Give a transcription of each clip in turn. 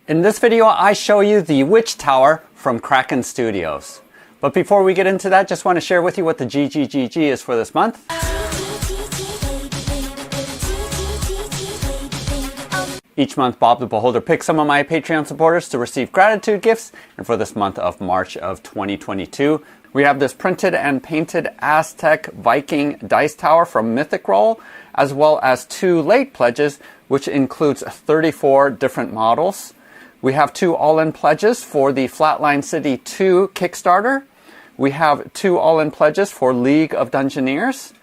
In this video, I show you the Witch Tower from Kraken Studios. But before we get into that, just want to share with you what the GGGG is for this month. Each month, Bob the Beholder picks some of my Patreon supporters to receive gratitude gifts. And for this month of March of 2022, we have this printed and painted Aztec Viking dice tower from Mythic Roll, as well as 2 late pledges, which includes 34 different models. We have 2 all-in pledges for the Flatline City 2 Kickstarter. We have 2 all-in pledges for League of Dungeoneers.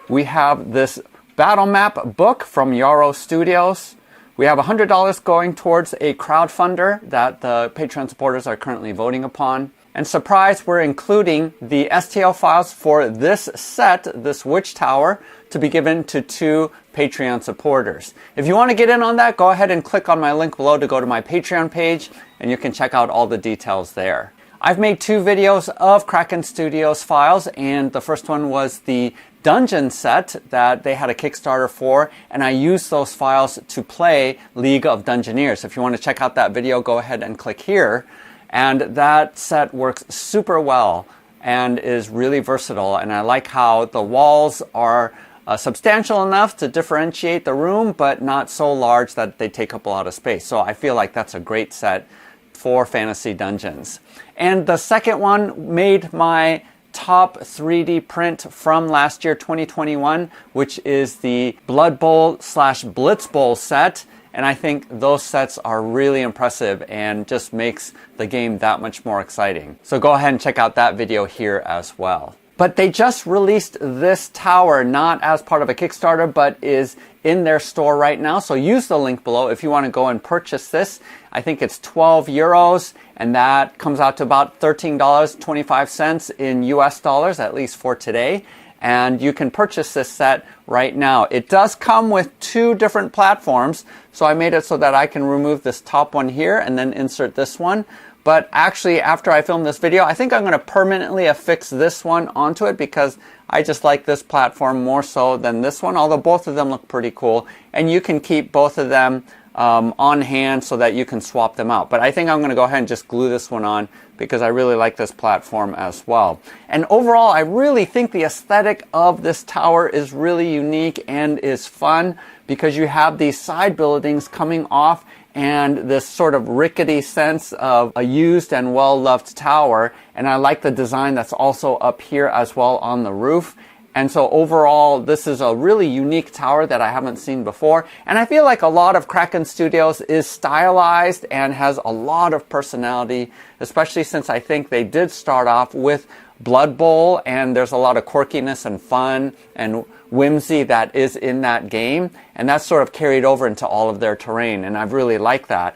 We have this battle map book from Yarrow Studios. We have $100 going towards a crowdfunder that the Patreon supporters are currently voting upon. And surprise, we're including the STL files for this set, this Witch Tower, to be given to 2 Patreon supporters. If you want to get in on that, go ahead and click on my link below to go to my Patreon page, and you can check out all the details there. I've made 2 videos of Kraken Studios files, and the first one was the dungeon set that they had a Kickstarter for, and I used those files to play League of Dungeoneers. If you want to check out that video, go ahead and click here. And that set works super well and is really versatile. And I like how the walls are substantial enough to differentiate the room, but not so large that they take up a lot of space. So I feel like that's a great set for fantasy dungeons. And the second one made my top 3D print from last year, 2021, which is the Blood Bowl / Blitz Bowl set. And I think those sets are really impressive and just makes the game that much more exciting. So go ahead and check out that video here as well. But they just released this tower, not as part of a Kickstarter, but is in their store right now. So use the link below if you want to go and purchase this. I think it's 12 euros, and that comes out to about $13.25 in US dollars, at least for today. And you can purchase this set right now. It does come with 2 different platforms, so I made it so that I can remove this top one here and then insert this one. But actually, after I film this video, I think I'm going to permanently affix this one onto it because I just like this platform more so than this one, although both of them look pretty cool. And you can keep both of them on hand so that you can swap them out. But I think I'm going to go ahead and just glue this one on because I really like this platform as well. And overall, I really think the aesthetic of this tower is really unique and is fun because you have these side buildings coming off and this sort of rickety sense of a used and well-loved tower. And I like the design that's also up here as well on the roof. And so overall, this is a really unique tower that I haven't seen before. And I feel like a lot of Kraken Studios is stylized and has a lot of personality, especially since I think they did start off with Blood Bowl, and there's a lot of quirkiness and fun and whimsy that is in that game. And that's sort of carried over into all of their terrain. And I really like that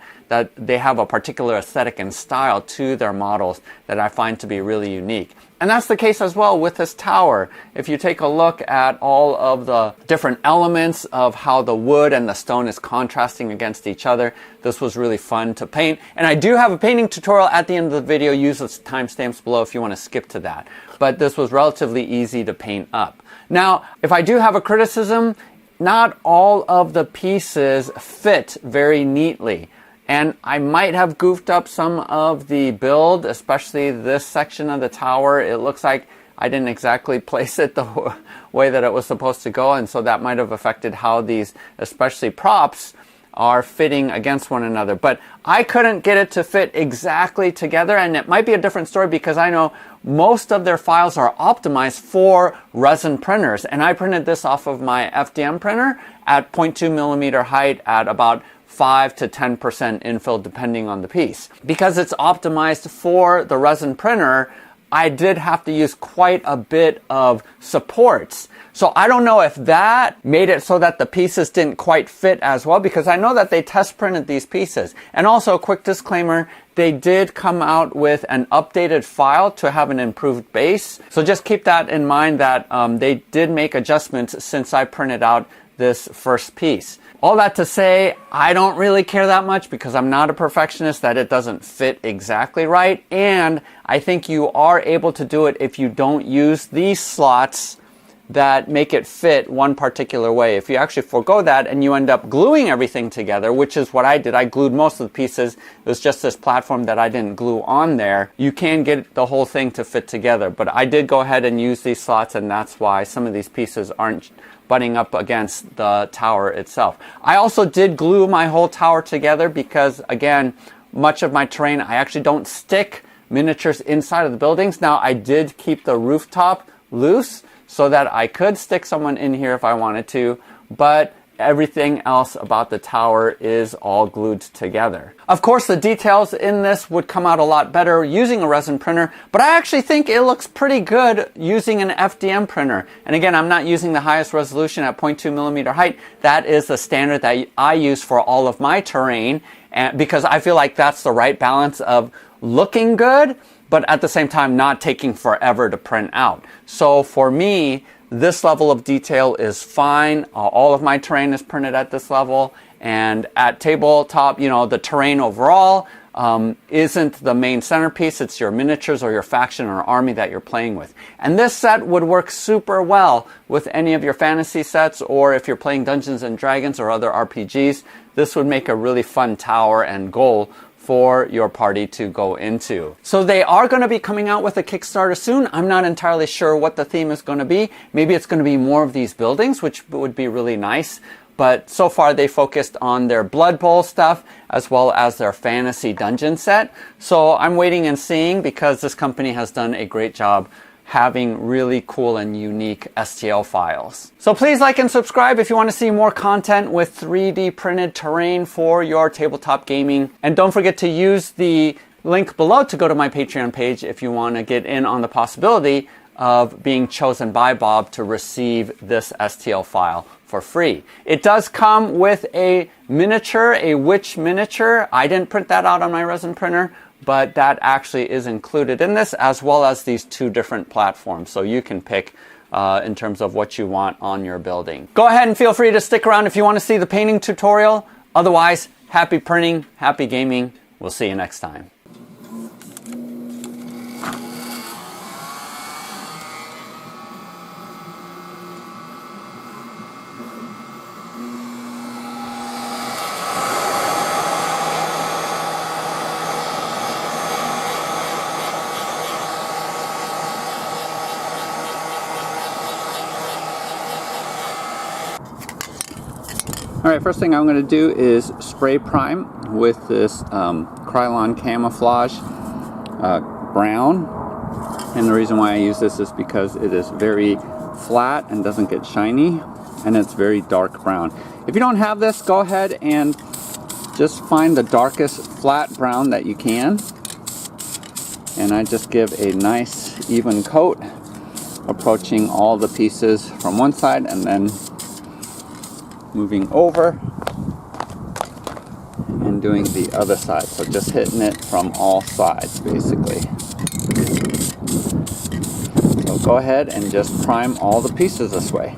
they have a particular aesthetic and style to their models that I find to be really unique. And that's the case as well with this tower. If you take a look at all of the different elements of how the wood and the stone is contrasting against each other, this was really fun to paint. And I do have a painting tutorial at the end of the video. Use the timestamps below if you want to skip to that. But this was relatively easy to paint up. Now, if I do have a criticism, not all of the pieces fit very neatly. And I might have goofed up some of the build, especially this section of the tower. It looks like I didn't exactly place it the way that it was supposed to go, and so that might have affected how these, especially props, are fitting against one another. But I couldn't get it to fit exactly together, and it might be a different story because I know most of their files are optimized for resin printers, and I printed this off of my FDM printer at 0.2 millimeter height at about 5 to 10% infill depending on the piece. Because it's optimized for the resin printer, I did have to use quite a bit of supports. So I don't know if that made it so that the pieces didn't quite fit as well, because I know that they test printed these pieces. And also, a quick disclaimer, they did come out with an updated file to have an improved base. So just keep that in mind that they did make adjustments since I printed out this first piece. All that to say, I don't really care that much because I'm not a perfectionist that it doesn't fit exactly right. And I think you are able to do it if you don't use these slots that make it fit one particular way. If you actually forego that and you end up gluing everything together, which is what I did, I glued most of the pieces, it was just this platform that I didn't glue on there, you can get the whole thing to fit together. But I did go ahead and use these slots, and that's why some of these pieces aren't butting up against the tower itself. I also did glue my whole tower together because, again, much of my terrain, I actually don't stick miniatures inside of the buildings. Now, I did keep the rooftop loose so that I could stick someone in here if I wanted to, but everything else about the tower is all glued together. Of course, the details in this would come out a lot better using a resin printer, but I actually think it looks pretty good using an FDM printer. And again, I'm not using the highest resolution at 0.2 millimeter height. That is the standard that I use for all of my terrain, and because I feel like that's the right balance of looking good, but at the same time not taking forever to print out. So for me, this level of detail is fine. All of my terrain is printed at this level, and at tabletop, you know, the terrain overall isn't the main centerpiece. It's your miniatures or your faction or army that you're playing with. And this set would work super well with any of your fantasy sets, or if you're playing Dungeons and Dragons or other RPGs, this would make a really fun tower and goal for your party to go into. So they are going to be coming out with a Kickstarter soon. I'm not entirely sure what the theme is going to be. Maybe it's going to be more of these buildings, which would be really nice. But so far they focused on their Blood Bowl stuff as well as their fantasy dungeon set. So I'm waiting and seeing, because this company has done a great job having really cool and unique STL files. So please like and subscribe if you want to see more content with 3D printed terrain for your tabletop gaming. And don't forget to use the link below to go to my Patreon page if you want to get in on the possibility of being chosen by Bob to receive this STL file for free. It does come with a miniature, a witch miniature. I didn't print that out on my resin printer, but that actually is included in this, as well as these two different platforms. So you can pick in terms of what you want on your building. Go ahead and feel free to stick around if you want to see the painting tutorial. Otherwise, happy printing, happy gaming. We'll see you next time. Alright, first thing I'm going to do is spray prime with this Krylon Camouflage brown. And the reason why I use this is because it is very flat and doesn't get shiny, and it's very dark brown. If you don't have this, go ahead and just find the darkest flat brown that you can. And I just give a nice even coat, approaching all the pieces from one side and then moving over and doing the other side. So just hitting it from all sides basically. So go ahead and just prime all the pieces this way.